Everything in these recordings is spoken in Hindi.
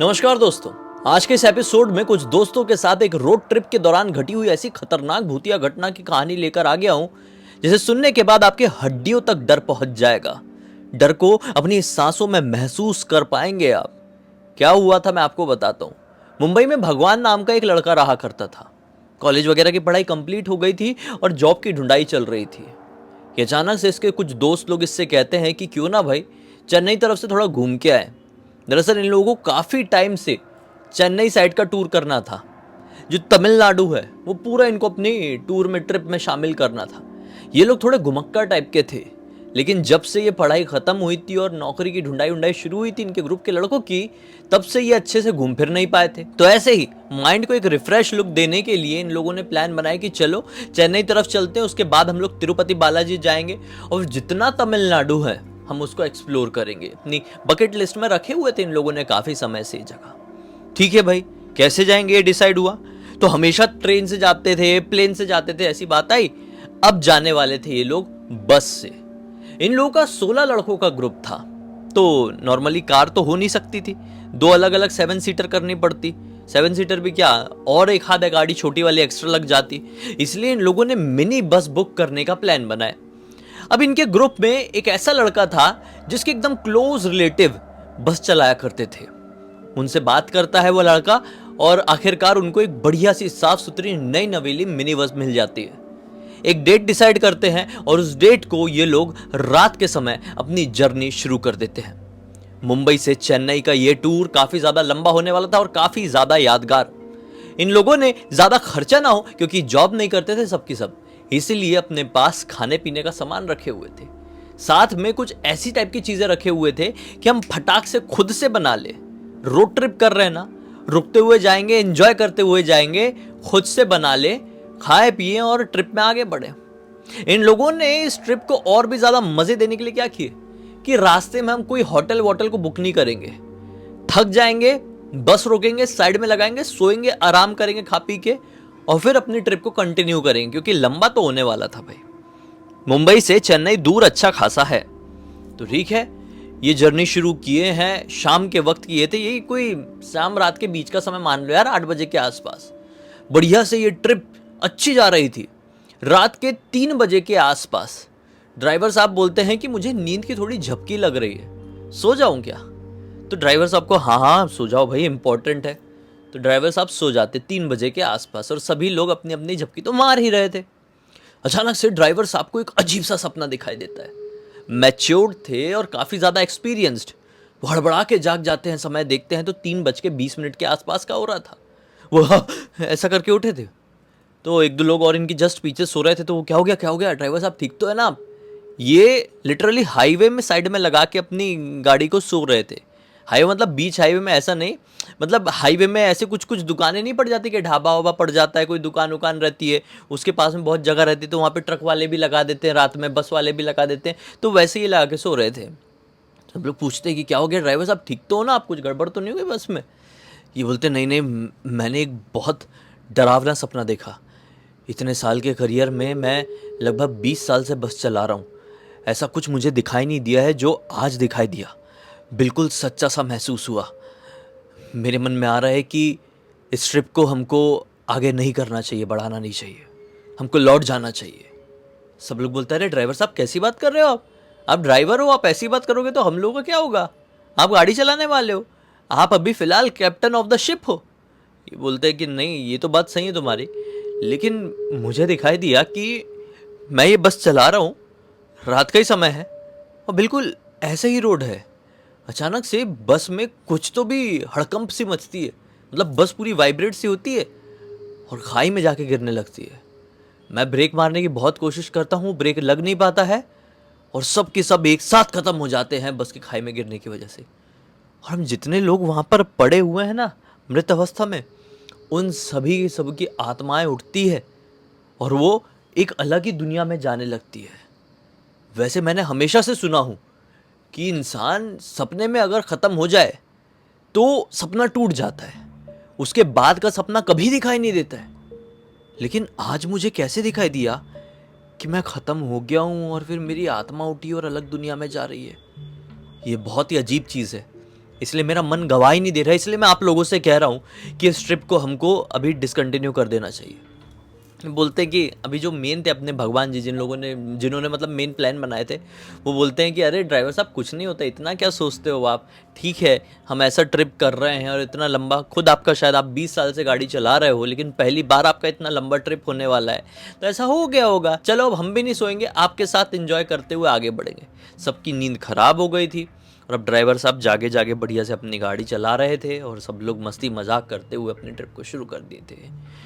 नमस्कार दोस्तों। आज के इस एपिसोड में कुछ दोस्तों के साथ एक रोड ट्रिप के दौरान घटी हुई ऐसी खतरनाक भूतिया घटना की कहानी लेकर आ गया हूं जिसे सुनने के बाद आपके हड्डियों तक डर पहुंच जाएगा। डर को अपनी सांसों में महसूस कर पाएंगे आप। क्या हुआ था मैं आपको बताता हूं। मुंबई में भगवान नाम का एक लड़का रहा करता था। कॉलेज वगैरह की पढ़ाई कंप्लीट हो गई थी और जॉब की ढूंढाई चल रही थी कि अचानक से इसके कुछ दोस्त लोग इससे कहते हैं कि क्यों ना भाई चेन्नई तरफ से थोड़ा घूम के आए। दरअसल इन लोगों को काफ़ी टाइम से चेन्नई साइड का टूर करना था। जो तमिलनाडु है वो पूरा इनको अपनी टूर में ट्रिप में शामिल करना था। ये लोग थोड़े घुमक्कर टाइप के थे, लेकिन जब से ये पढ़ाई ख़त्म हुई थी और नौकरी की ढूंढाई उंडाई शुरू हुई थी इनके ग्रुप के लड़कों की, तब से ये अच्छे से घूम फिर नहीं पाए थे। तो ऐसे ही माइंड को एक रिफ्रेश लुक देने के लिए इन लोगों ने प्लान बनाया कि चलो चेन्नई तरफ चलते हैं, उसके बाद हम लोग तिरुपति बालाजी जाएंगे और जितना तमिलनाडु है हम उसको एक्सप्लोर करेंगे। अपनी बकेट लिस्ट में रखे हुए थे इन लोगों ने काफ़ी समय से ये जगह। ठीक है भाई, कैसे जाएंगे ये डिसाइड हुआ। तो हमेशा ट्रेन से जाते थे, प्लेन से जाते थे, ऐसी बात आई। अब जाने वाले थे ये लोग बस से। इन लोगों का 16 लड़कों का ग्रुप था। तो नॉर्मली कार तो हो नहीं सकती थी, दो अलग अलग 7 सीटर करनी पड़ती। 7 सीटर भी क्या, और एक आधा गाड़ी छोटी वाली एक्स्ट्रा लग जाती। इसलिए इन लोगों ने मिनी बस बुक करने का प्लान बनाया। अब इनके ग्रुप में एक ऐसा लड़का था जिसके एकदम क्लोज रिलेटिव बस चलाया करते थे। उनसे बात करता है वो लड़का और आखिरकार उनको एक बढ़िया सी साफ सुथरी नई नवेली मिनी बस मिल जाती है। एक डेट डिसाइड करते हैं और उस डेट को ये लोग रात के समय अपनी जर्नी शुरू कर देते हैं। मुंबई से चेन्नई का ये टूर काफी ज्यादा लंबा होने वाला था और काफी ज्यादा यादगार। इन लोगों ने ज्यादा खर्चा ना हो, क्योंकि जॉब नहीं करते थे सबकी सब, इसीलिए अपने पास खाने पीने का सामान रखे हुए थे। साथ में कुछ ऐसी टाइप की चीजें रखे हुए थे कि हम फटाक से खुद से बना ले। रोड ट्रिप कर रहे हैं ना, रुकते हुए जाएंगे, एंजॉय करते हुए जाएंगे, खुद से बना ले, खाए पिए और ट्रिप में आगे बढ़े। इन लोगों ने इस ट्रिप को और भी ज्यादा मजे देने के लिए क्या किए कि रास्ते में हम कोई होटल वोटल को बुक नहीं करेंगे। थक जाएंगे, बस रोकेंगे, साइड में लगाएंगे, सोएंगे, आराम करेंगे खा पी के और फिर अपनी ट्रिप को कंटिन्यू करेंगे, क्योंकि लंबा तो होने वाला था भाई। मुंबई से चेन्नई दूर अच्छा खासा है। तो ठीक है, ये जर्नी शुरू किए हैं, शाम के वक्त किए थे। यही कोई शाम रात के बीच का समय मान लो यार, 8 बजे के आसपास। बढ़िया से ये ट्रिप अच्छी जा रही थी। रात के 3 बजे के आसपास ड्राइवर साहब बोलते हैं कि मुझे नींद की थोड़ी झपकी लग रही है, सो जाऊं क्या। तो ड्राइवर साहब को हाँ हाँ सो जाओ भाई, इंपॉर्टेंट है। तो ड्राइवर साहब सो जाते 3 बजे के आसपास और सभी लोग अपनी अपनी झपकी तो मार ही रहे थे। अचानक से ड्राइवर साहब को एक अजीब सा सपना दिखाई देता है। मैच्योर्ड थे और काफ़ी ज़्यादा एक्सपीरियंस्ड। वो हड़बड़ा के जाग जाते हैं, समय देखते हैं तो 3:20 के आसपास का हो रहा था। वो ऐसा करके उठे थे। तो एक दो लोग और इनकी जस्ट पीछे सो रहे थे। तो वो क्या हो गया, क्या हो गया, ड्राइवर साहब ठीक तो है ना आप। ये लिटरली हाईवे में साइड में लगा के अपनी गाड़ी को सो रहे थे। हाईवे मतलब बीच हाईवे में, ऐसा नहीं, मतलब हाईवे में ऐसे कुछ कुछ दुकानें नहीं पड़ जाती कि ढाबा वाबा पड़ जाता है, कोई दुकान उकान रहती है, उसके पास में बहुत जगह रहती है, तो वहाँ पे ट्रक वाले भी लगा देते हैं, रात में बस वाले भी लगा देते हैं। तो वैसे ही लगा के सो रहे थे। सब लोग पूछते हैं कि क्या हो गया ड्राइवर साहब, ठीक तो हो ना आप, कुछ गड़बड़ तो नहीं हो गई बस में। ये बोलते नहीं नहीं, मैंने एक बहुत डरावना सपना देखा। इतने साल के करियर में मैं लगभग 20 साल से बस चला रहा हूँ, ऐसा कुछ मुझे दिखाई नहीं दिया है जो आज दिखाई दिया। बिल्कुल सच्चा सा महसूस हुआ। मेरे मन में आ रहा है कि इस ट्रिप को हमको आगे नहीं करना चाहिए, बढ़ाना नहीं चाहिए, हमको लौट जाना चाहिए। सब लोग बोलते हैं अरे ड्राइवर साहब कैसी बात कर रहे हो आप ड्राइवर हो, आप ऐसी बात करोगे तो हम लोगों का क्या होगा, आप गाड़ी चलाने वाले हो, आप अभी फ़िलहाल कैप्टन ऑफ द शिप हो। ये बोलते हैं कि नहीं ये तो बात सही है तुम्हारी, लेकिन मुझे दिखाई दिया कि मैं ये बस चला रहा हूँ, रात का ही समय है और बिल्कुल ऐसे ही रोड है। अचानक से बस में कुछ तो भी हड़कंप सी मचती है, मतलब बस पूरी वाइब्रेट सी होती है और खाई में जाके गिरने लगती है। मैं ब्रेक मारने की बहुत कोशिश करता हूँ, ब्रेक लग नहीं पाता है और सब के सब एक साथ ख़त्म हो जाते हैं बस की खाई में गिरने की वजह से। और हम जितने लोग वहाँ पर पड़े हुए हैं ना मृत अवस्था में, उन सभी की सबकी आत्माएं उठती है और वो एक अलग ही दुनिया में जाने लगती है। वैसे मैंने हमेशा से सुना हूँ कि इंसान सपने में अगर ख़त्म हो जाए तो सपना टूट जाता है, उसके बाद का सपना कभी दिखाई नहीं देता है। लेकिन आज मुझे कैसे दिखाई दिया कि मैं ख़त्म हो गया हूँ और फिर मेरी आत्मा उठी और अलग दुनिया में जा रही है। ये बहुत ही अजीब चीज़ है। इसलिए मेरा मन गवा ही नहीं दे रहा है, इसलिए मैं आप लोगों से कह रहा हूँ कि इस ट्रिप को हमको अभी डिसकंटिन्यू कर देना चाहिए। बोलते हैं कि अभी जो मेन थे अपने भगवान जी, जिन्होंने मतलब मेन प्लान बनाए थे, वो बोलते हैं कि अरे ड्राइवर साहब कुछ नहीं होता, इतना क्या सोचते हो आप, ठीक है हम ऐसा ट्रिप कर रहे हैं और इतना लंबा, खुद आपका शायद आप 20 साल से गाड़ी चला रहे हो लेकिन पहली बार आपका इतना लंबा ट्रिप होने वाला है, तो ऐसा हो गया होगा, चलो अब हम भी नहीं सोएंगे, आपके साथ एंजॉय करते हुए आगे बढ़ेंगे। सबकी नींद खराब हो गई थी और अब ड्राइवर साहब जागे जागे बढ़िया से अपनी गाड़ी चला रहे थे और सब लोग मस्ती मजाक करते हुए अपनी ट्रिप को शुरू कर दिए थे।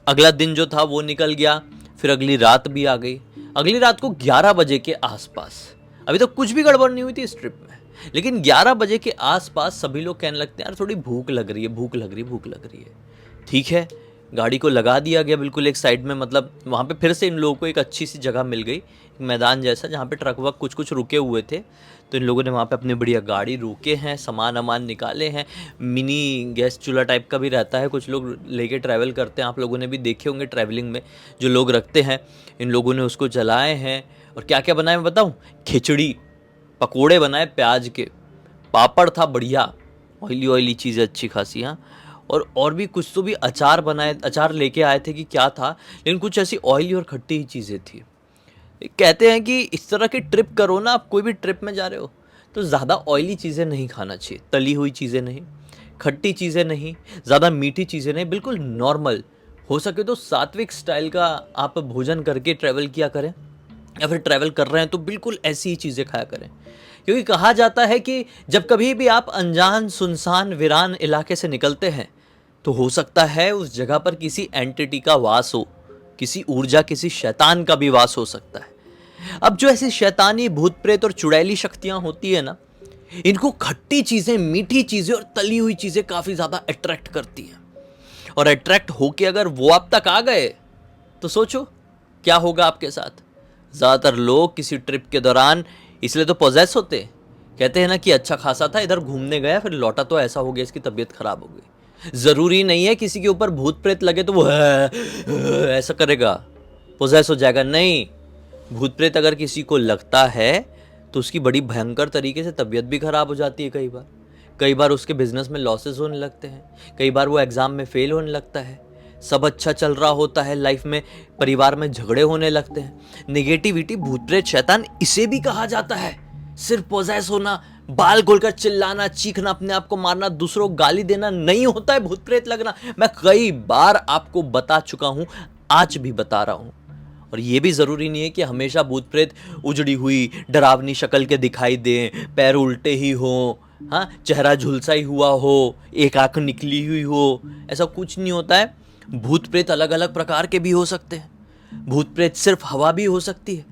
अगला दिन जो था वो निकल गया, फिर अगली रात भी आ गई। अगली रात को 11 बजे के आसपास, अभी तो कुछ भी गड़बड़ नहीं हुई थी इस ट्रिप में, लेकिन 11 बजे के आसपास सभी लोग कहने लगते हैं यार थोड़ी भूख लग रही है, भूख लग रही है, भूख लग रही है। ठीक है, गाड़ी को लगा दिया गया बिल्कुल एक साइड में, मतलब वहाँ पे फिर से इन लोगों को एक अच्छी सी जगह मिल गई, मैदान जैसा जहाँ पे ट्रक वक कुछ कुछ रुके हुए थे, तो इन लोगों ने वहाँ पे अपनी बढ़िया गाड़ी रोके हैं, सामान अमान निकाले हैं, मिनी गैस चूल्हा टाइप का भी रहता है, कुछ लोग लेके ट्रैवल करते हैं, आप लोगों ने भी देखे होंगे ट्रैवलिंग में जो लोग रखते हैं, इन लोगों ने उसको जलाए हैं। और क्या क्या बनाए मैं बताऊँ, खिचड़ी, पकोड़े बनाए प्याज के, पापड़ था बढ़िया, ऑयली चीज़ें अच्छी खासी, हाँ, और भी कुछ तो भी अचार बनाए, अचार लेके आए थे कि क्या था, लेकिन कुछ ऐसी ऑयली और खट्टी ही चीज़ें थी। कहते हैं कि इस तरह की ट्रिप करो ना, आप कोई भी ट्रिप में जा रहे हो तो ज़्यादा ऑयली चीज़ें नहीं खाना चाहिए, तली हुई चीज़ें नहीं, खट्टी चीज़ें नहीं, ज़्यादा मीठी चीज़ें नहीं, बिल्कुल नॉर्मल, हो सके तो सात्विक स्टाइल का आप भोजन करके ट्रैवल किया करें, या फिर ट्रैवल कर रहे हैं तो बिल्कुल ऐसी ही चीज़ें खाया करें। क्योंकि कहा जाता है कि जब कभी भी आप अनजान सुनसान वीरान इलाके से निकलते हैं तो हो सकता है उस जगह पर किसी एंटिटी का वास हो, किसी ऊर्जा, किसी शैतान का भी वास हो सकता है। अब जो ऐसी शैतानी, भूत प्रेत और चुड़ैली शक्तियां होती है ना, इनको खट्टी चीजें, मीठी चीजें और तली हुई चीजें काफी ज्यादा अट्रैक्ट करती हैं, और अट्रैक्ट होके अगर वो आप तक आ गए तो सोचो क्या होगा आपके साथ। ज्यादातर लोग किसी ट्रिप के दौरान इसलिए तो पोजेस होते, कहते हैं ना कि अच्छा खासा था, इधर घूमने गया, फिर लौटा तो ऐसा हो गया, इसकी तबीयत खराब हो गई। जरूरी नहीं है किसी के ऊपर भूत प्रेत लगे तो वो ऐसा करेगा, पोजेस हो जाएगा, नहीं। भूत प्रेत अगर किसी को लगता है तो उसकी बड़ी भयंकर तरीके से तबीयत भी खराब हो जाती है, कई बार उसके बिजनेस में लॉसेस होने लगते हैं, कई बार वो एग्जाम में फेल होने लगता है, सब अच्छा चल रहा होता है लाइफ में, परिवार में झगड़े होने लगते हैं। नेगेटिविटी, भूत प्रेत, शैतान, इसे भी कहा जाता है। सिर्फ पोजेस होना, बाल खोलकर चिल्लाना, चीखना, अपने आप को मारना, दूसरों को गाली देना नहीं होता है भूत प्रेत लगना। मैं कई बार आपको बता चुका हूं, आज भी बता रहा हूं। और ये भी ज़रूरी नहीं है कि हमेशा भूत प्रेत उजड़ी हुई डरावनी शक्ल के दिखाई दें, पैर उल्टे ही हो, हाँ, चेहरा झुलसा ही हुआ हो, एक आंख निकली हुई हो, ऐसा कुछ नहीं होता है। भूत प्रेत अलग अलग प्रकार के भी हो सकते हैं। भूत प्रेत सिर्फ हवा भी हो सकती है।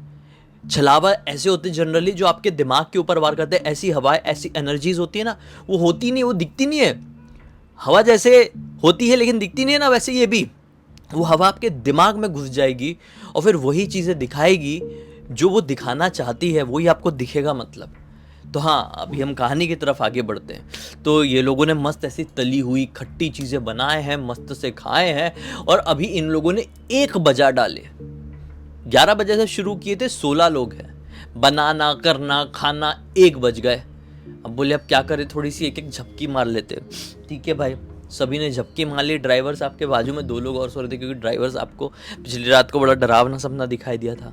छलावा ऐसे होते हैं जनरली जो आपके दिमाग के ऊपर वार करते हैं, ऐसी हवाएं, ऐसी एनर्जीज होती है ना, वो होती नहीं, वो दिखती नहीं है। हवा जैसे होती है लेकिन दिखती नहीं है ना, वैसे ये भी, वो हवा आपके दिमाग में घुस जाएगी और फिर वही चीज़ें दिखाएगी जो वो दिखाना चाहती है, वही आपको दिखेगा मतलब। तो हाँ, अभी हम कहानी की तरफ आगे बढ़ते हैं। तो ये लोगों ने मस्त ऐसी तली हुई खट्टी चीज़ें बनाए हैं, मस्त से खाए हैं, और अभी इन लोगों ने 1 बजा डाले। 11 बजे से शुरू किए थे, 16 लोग हैं, बनाना करना खाना 1 बज गए। अब बोले अब क्या करें, थोड़ी सी एक एक झपकी मार लेते। ठीक है भाई, सभी ने झपकी मार ली। ड्राइवर साहब के बाजू में 2 लोग और सो रहे थे, क्योंकि ड्राइवर साहब को पिछली रात को बड़ा डरावना सपना दिखाई दिया था।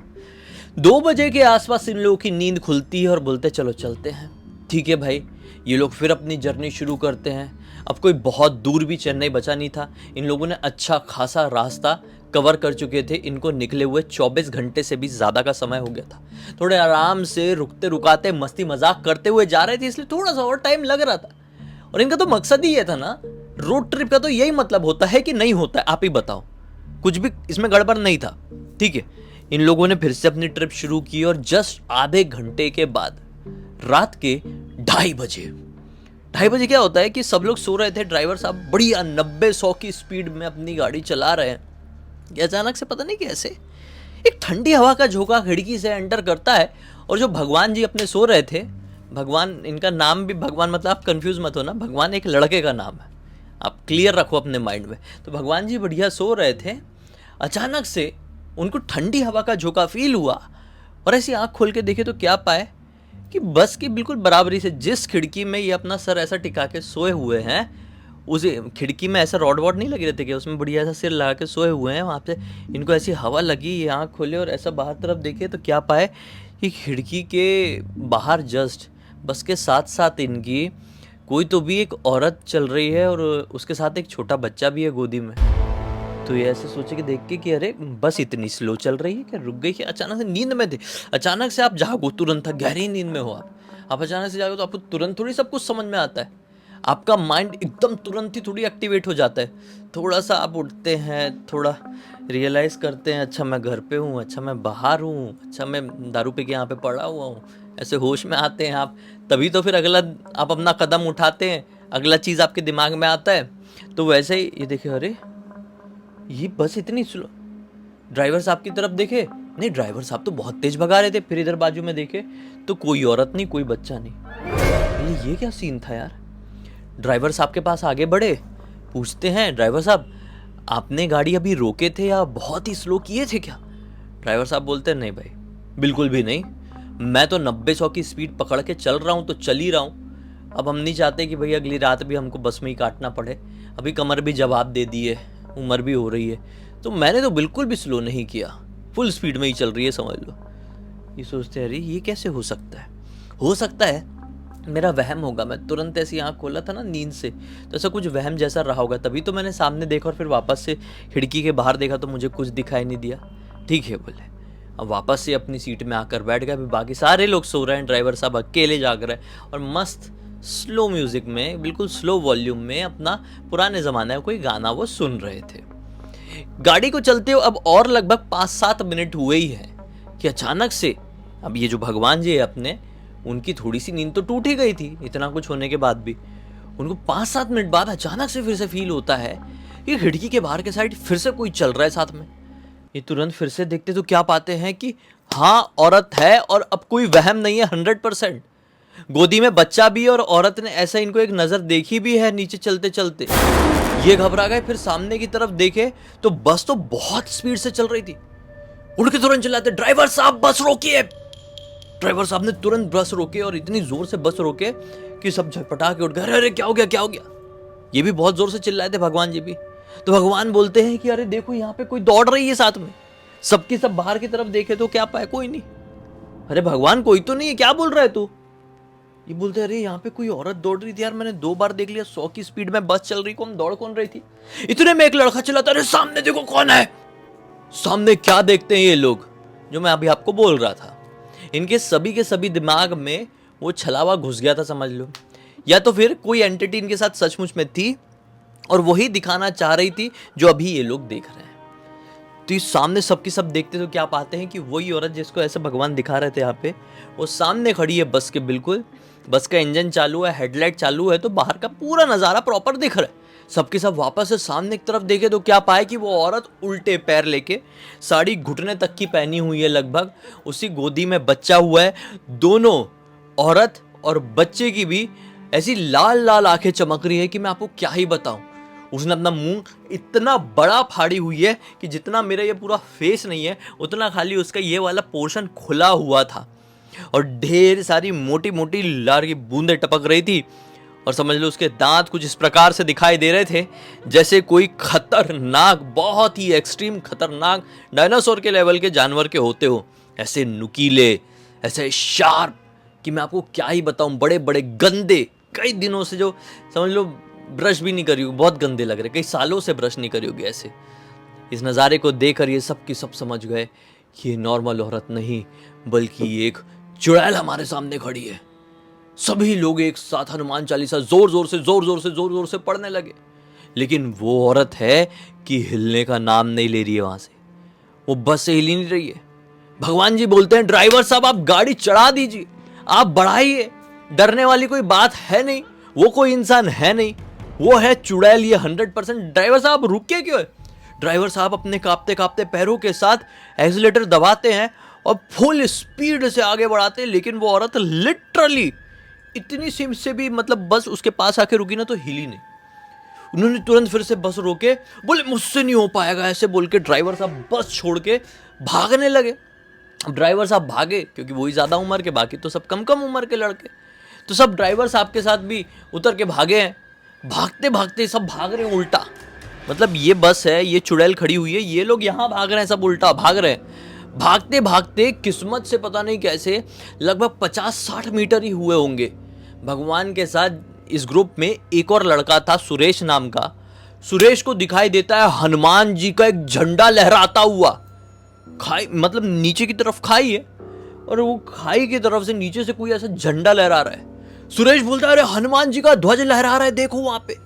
2 बजे के आसपास इन लोगों की नींद खुलती है और बोलते चलो चलते हैं। ठीक है भाई, ये लोग फिर अपनी जर्नी शुरू करते हैं। अब कोई बहुत दूर भी चेन्नई बचा नहीं था, इन लोगों ने अच्छा खासा रास्ता कवर कर चुके थे। इनको निकले हुए 24 घंटे से भी ज़्यादा का समय हो गया था। थोड़े आराम से रुकते रुकाते मस्ती मजाक करते हुए जा रहे थे, इसलिए थोड़ा सा और टाइम लग रहा था। और इनका तो मकसद ही ये था ना, रोड ट्रिप का तो यही मतलब होता है कि नहीं होता है, आप ही बताओ, कुछ भी इसमें गड़बड़ नहीं था। ठीक है, इन लोगों ने फिर से अपनी ट्रिप शुरू की और जस्ट आधे घंटे के बाद रात के 2:30 बजे क्या होता है कि सब लोग सो रहे थे, ड्राइवर साहब बढ़िया 90-100 की स्पीड में अपनी गाड़ी चला रहे हैं। ये अचानक से पता नहीं कैसे एक ठंडी हवा का झोंका खिड़की से एंटर करता है, और जो भगवान जी अपने सो रहे थे, भगवान, इनका नाम भी भगवान, मतलब आप कंफ्यूज मत हो ना, भगवान एक लड़के का नाम है, आप क्लियर रखो अपने माइंड में। तो भगवान जी बढ़िया सो रहे थे, अचानक से उनको ठंडी हवा का झोंका फील हुआ, और ऐसी आंख खोल के देखे तो क्या पाए कि बस की बिल्कुल बराबरी से जिस खिड़की में ये अपना सर ऐसा टिका के सोए हुए हैं, उस खिड़की में ऐसा रॉड वॉड नहीं लगे रहते कि उसमें बढ़िया सा सिर लगा के सोए हुए हैं, वहाँ पे इनको ऐसी हवा लगी, ये आँख खोले और ऐसा बाहर तरफ देखे तो क्या पाए कि खिड़की के बाहर जस्ट बस के साथ साथ इनकी कोई तो भी एक औरत चल रही है और उसके साथ एक छोटा बच्चा भी है गोदी में। तो ये ऐसे सोचे कि देख के कि अरे बस इतनी स्लो चल रही है क्या, रुक गई क्या? अचानक से नींद में थे, अचानक से आप जागो, तुरंत था गहरी नींद में हो आप अचानक से जागो तो आपको तुरंत थोड़ी सब कुछ समझ में आता है, आपका माइंड एकदम तुरंत ही थोड़ी एक्टिवेट हो जाता है। थोड़ा सा आप उठते हैं, थोड़ा रियलाइज़ करते हैं, अच्छा मैं घर पे हूँ, अच्छा मैं बाहर हूँ, अच्छा मैं दारू पी के यहाँ पे पड़ा हुआ हूँ, ऐसे होश में आते हैं आप। तभी तो फिर अगला आप अपना कदम उठाते हैं, अगला चीज़ आपके दिमाग में आता है। तो वैसे ही ये देखिए, अरे ये बस इतनी स्लो, ड्राइवर साहब की तरफ देखे, नहीं ड्राइवर साहब तो बहुत तेज भगा रहे थे, फिर इधर बाजू में देखे तो कोई औरत नहीं, कोई बच्चा नहीं। ये क्या सीन था यार? ड्राइवर साहब के पास आगे बढ़े, पूछते हैं ड्राइवर साहब आपने गाड़ी अभी रोके थे या बहुत ही स्लो किए थे क्या? ड्राइवर साहब बोलते हैं नहीं भाई, बिल्कुल भी नहीं, मैं तो 90-100 की स्पीड पकड़ के चल रहा हूँ तो चल ही रहा हूँ। अब हम नहीं चाहते कि भाई अगली रात भी हमको बस में ही काटना पड़े, अभी कमर भी जवाब दे दी है, उम्र भी हो रही है, तो मैंने तो बिल्कुल भी स्लो नहीं किया, फुल स्पीड में ही चल रही है, समझ लो। ये सोचते हैं अरे ये कैसे हो सकता है? हो सकता है मेरा वहम होगा, मैं तुरंत ऐसी आँख खोला था ना नींद से, तो ऐसा कुछ वहम जैसा रहा होगा, तभी तो मैंने सामने देखा और फिर वापस से खिड़की के बाहर देखा तो मुझे कुछ दिखाई नहीं दिया। ठीक है बोले, अब वापस से अपनी सीट में आकर बैठ गया। अभी बाकी सारे लोग सो रहे हैं, ड्राइवर साहब अकेले जाग रहे हैं और मस्त स्लो म्यूजिक में, बिल्कुल स्लो वॉल्यूम में अपना पुराने ज़माने का कोई गाना वो सुन रहे थे। गाड़ी को चलते हो अब और लगभग 5-7 मिनट हुए ही हैं कि अचानक से अब ये जो भगवान जी है अपने, उनकी थोड़ी सी नींद तो टूट ही गई थी इतना कुछ होने के बाद भी, उनको 5-7 मिनट बाद अचानक से फिर से फील होता है कि खिड़की के बाहर के साइड फिर से कोई चल रहा है साथ में। ये तुरंत फिर से देखते तो क्या पाते हैं कि हाँ औरत है, और अब कोई वहम नहीं है, 100%। गोदी में बच्चा भी और औरत ने ऐसा इनको एक नजर देखी भी है नीचे चलते चलते। ये घबरा गए, फिर सामने की तरफ देखे तो बस तो बहुत स्पीड से चल रही थी। उड़ के तुरंत चिल्लाते ड्राइवर साहब बस रोकिए। ड्राइवर साहब ने तुरंत बस रोके और इतनी जोर से बस रोके कि सब झटपटा के उठ गए, अरे क्या हो गया क्या हो गया। ये भी बहुत जोर से चिल्लाए थे भगवान जी भी। तो भगवान बोलते हैं कि अरे देखो यहाँ पे कोई दौड़ रही है साथ में। सबकी सब बाहर की तरफ देखे तो क्या पाए, कोई नहीं। अरे भगवान कोई तो नहीं है, क्या बोल रहा है तू? ये बोलते अरे यहाँ पे कोई औरत दौड़ रही थी यार, मैंने 2 बार देख लिया, 100 की स्पीड में बस चल रही, कौन दौड़ कौन रही थी। इतने में एक लड़का चिल्लाता अरे सामने देखो कौन है। सामने क्या देखते हैं ये लोग, जो मैं अभी आपको बोल रहा था। इनके सभी के सभी दिमाग में वो छलावा घुस गया था समझ लो, या तो फिर कोई एंटिटी इनके साथ सचमुच में थी और वही दिखाना चाह रही थी जो अभी ये लोग देख रहे हैं। तो इस सामने सबकी सब देखते तो क्या पाते हैं कि वही औरत जिसको ऐसे भगवान दिखा रहे थे यहाँ पे, वो सामने खड़ी है बस के बिल्कुल। बस का इंजन चालू है, हेडलाइट चालू है, तो बाहर का पूरा नज़ारा प्रॉपर दिख रहा है। सबके सब वापस से सामने की तरफ देखे तो क्या पाए कि वो औरत उल्टे पैर लेके, साड़ी घुटने तक की पहनी हुई है लगभग, उसी गोदी में बच्चा हुआ है। दोनों औरत और बच्चे की भी ऐसी लाल लाल आंखें चमक रही है कि मैं आपको क्या ही बताऊं। उसने अपना मुंह इतना बड़ा फाड़ी हुई है कि जितना मेरा ये पूरा फेस नहीं है उतना खाली उसका ये वाला पोर्शन खुला हुआ था, और ढेर सारी मोटी मोटी लार की बूंदें टपक रही थी। और समझ लो उसके दांत कुछ इस प्रकार से दिखाई दे रहे थे जैसे कोई खतरनाक, बहुत ही एक्सट्रीम खतरनाक डायनासोर के लेवल के जानवर के होते हो, ऐसे नुकीले, ऐसे शार्प कि मैं आपको क्या ही बताऊं। बड़े बड़े गंदे, कई दिनों से जो समझ लो ब्रश भी नहीं करी होगी, बहुत गंदे लग रहे, कई सालों से ब्रश नहीं करी होगी ऐसे। इस नज़ारे को देखकर ये सब की सब समझ गए कि ये नॉर्मल औरत नहीं बल्कि एक चुड़ैल हमारे सामने खड़ी है। सभी लोग एक साथ हनुमान चालीसा जोर जोर से पढ़ने लगे, लेकिन वो औरत है कि हिलने का नाम नहीं ले रही है वहां से, वो बस से हिल ही नहीं रही है। भगवान जी बोलते हैं ड्राइवर साहब आप गाड़ी चढ़ा दीजिए, आप बढ़ाइए, डरने वाली कोई बात है नहीं, वो कोई इंसान है नहीं, वो है चुड़ैल, ये 100%। ड्राइवर साहब रुके क्यों है? ड्राइवर साहब अपने कांपते कांपते पैरों के साथ एक्सीलेटर दबाते हैं और फुल स्पीड से आगे बढ़ाते हैं, लेकिन वो औरत लिटरली इतनी सिम से भी मतलब बस उसके पास आके रुकी ना तो हिली नहीं। उन्होंने तुरंत फिर से बस रोके, बोले मुझसे नहीं हो पाएगा, ऐसे बोल के ड्राइवर साहब बस छोड़ के भागने लगे। अब ड्राइवर साहब भागे क्योंकि वही ज़्यादा उम्र के, बाकी तो सब कम कम उम्र के लड़के। तो सब ड्राइवर साहब के साथ भी उतर के भागे हैं। भागते भागते सब भाग रहे हैं उल्टा। मतलब ये बस है, ये चुड़ैल खड़ी हुई है, ये लोग यहाँ भाग रहे हैं, सब उल्टा भाग रहे हैं। भागते भागते किस्मत से पता नहीं कैसे लगभग 50-60 मीटर ही हुए होंगे। भगवान के साथ इस ग्रुप में एक और लड़का था, सुरेश नाम का। सुरेश को दिखाई देता है हनुमान जी का एक झंडा लहराता हुआ। खाई मतलब नीचे की तरफ खाई है और वो खाई की तरफ से नीचे से कोई ऐसा झंडा लहरा रहा है। सुरेश बोलता है अरे हनुमान जी का ध्वज लहरा रहा है, देखो वहां पे।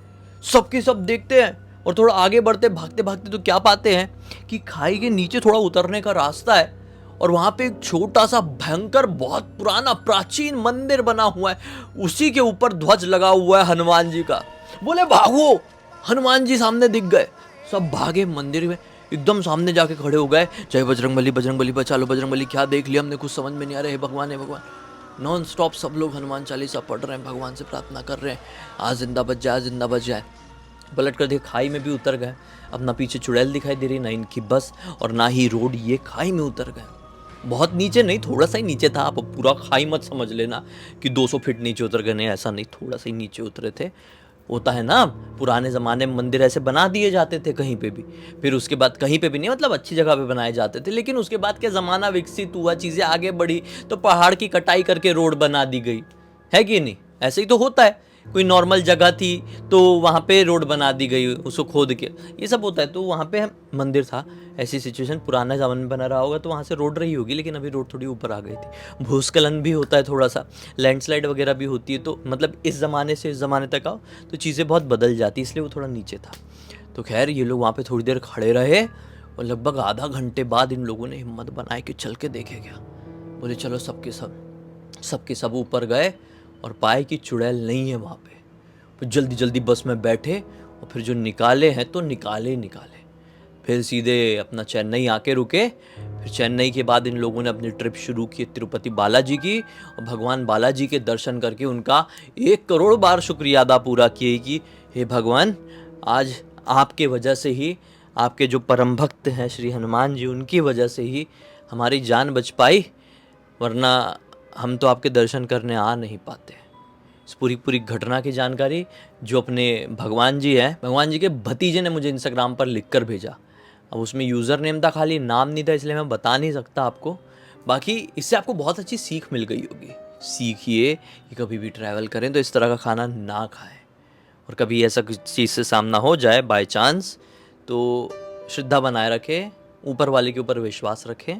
सबके सब देखते हैं और थोड़ा आगे बढ़ते भागते भागते तो क्या पाते हैं कि खाई के नीचे थोड़ा उतरने का रास्ता है और वहां पे एक छोटा सा भयंकर बहुत पुराना प्राचीन मंदिर बना हुआ है। उसी के ऊपर ध्वज लगा हुआ है हनुमान जी का। बोले भागो, हनुमान जी सामने दिख गए। सब भागे मंदिर में, एकदम सामने जाके खड़े हो गए। जय बजरंग बली बचा लो, बजरंग बली क्या देख लिया हमने, कुछ समझ में नहीं आ रहा है, भगवान है भगवान। नॉन स्टॉप सब लोग हनुमान चालीसा पढ़ रहे हैं, भगवान से प्रार्थना कर रहे हैं, आज जिंदा बच जाए, जिंदा बच जाए। पलट कर देख खाई में भी उतर गए। अब ना पीछे चुड़ैल दिखाई दे रही, ना इनकी बस और ना ही रोड, ये खाई में उतर गए। बहुत नीचे नहीं, थोड़ा सा ही नीचे था। आप पूरा खाई मत समझ लेना कि 200 फीट नीचे उतर गए, नहीं ऐसा नहीं, थोड़ा सा ही नीचे उतरे थे। होता है ना, पुराने ज़माने में मंदिर ऐसे बना दिए जाते थे कहीं पे भी, फिर उसके बाद कहीं पे भी नहीं, मतलब अच्छी जगह पे बनाए जाते थे। लेकिन उसके बाद क्या ज़माना विकसित हुआ, चीज़ें आगे बढ़ी, तो पहाड़ की कटाई करके रोड बना दी गई, है कि नहीं? ऐसे ही तो होता है। कोई नॉर्मल जगह थी तो वहाँ पे रोड बना दी गई उसको खोद के, ये सब होता है। तो वहाँ पे मंदिर था, ऐसी सिचुएशन पुराने ज़माने में बना रहा होगा तो वहाँ से रोड रही होगी, लेकिन अभी रोड थोड़ी ऊपर आ गई थी। भूस्खलन भी होता है थोड़ा सा, लैंडस्लाइड वगैरह भी होती है, तो मतलब इस ज़माने से इस ज़माने तक आओ तो चीज़ें बहुत बदल जाती, इसलिए वो थोड़ा नीचे था। तो खैर ये लोग वहाँ पर थोड़ी देर खड़े रहे और लगभग आधा घंटे बाद इन लोगों ने हिम्मत बनाई कि चल के देखे क्या। बोले चलो सबके सब ऊपर गए और पाए कि चुड़ैल नहीं है वहाँ पे। फिर जल्दी जल्दी बस में बैठे और फिर जो निकाले हैं तो निकाले। फिर सीधे अपना चेन्नई आके रुके। फिर चेन्नई के बाद इन लोगों ने अपनी ट्रिप शुरू की तिरुपति बालाजी की, और भगवान बालाजी के दर्शन करके उनका 1 करोड़ बार शुक्रिया अदा पूरा किए कि हे भगवान, आज आपके वजह से ही, आपके जो परम भक्त हैं श्री हनुमान जी, उनकी वजह से ही हमारी जान बच पाई, वरना हम तो आपके दर्शन करने आ नहीं पाते। इस पूरी घटना की जानकारी जो अपने भगवान जी हैं, भगवान जी के भतीजे ने मुझे इंस्टाग्राम पर लिख कर भेजा। अब उसमें यूज़र नेम था, खाली नाम नहीं था, इसलिए मैं बता नहीं सकता आपको। बाकी इससे आपको बहुत अच्छी सीख मिल गई होगी। सीखिए कि कभी भी ट्रैवल करें तो इस तरह का खाना ना खाएं, और कभी ऐसा कुछ चीज़ से सामना हो जाए बाय चांस तो श्रद्धा बनाए रखें, ऊपर वाले के ऊपर विश्वास रखें।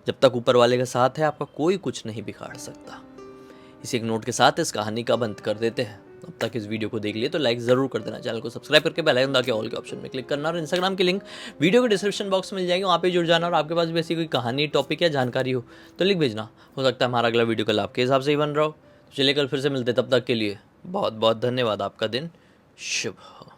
जब तक ऊपर वाले का साथ है आपका कोई कुछ नहीं बिगाड़ सकता। इसी एक नोट के साथ इस कहानी का बंद कर देते हैं। अब तक इस वीडियो को देख लिए तो लाइक ज़रूर कर देना, चैनल को सब्सक्राइब करके बेल आइकन दबा के ऑल के ऑप्शन में क्लिक करना, और इंस्टाग्राम की लिंक वीडियो के डिस्क्रिप्शन बॉक्स में मिल जाएगी, वहाँ पे जुड़ जाना। और आपके पास भी ऐसी कोई कहानी, टॉपिक या जानकारी हो तो लिख भेजना, हो सकता है हमारा अगला वीडियो कल आपके हिसाब से ही बन रहा हो। तो चलिए कल फिर से मिलते, तब तक के लिए बहुत बहुत धन्यवाद। आपका दिन शुभ हो।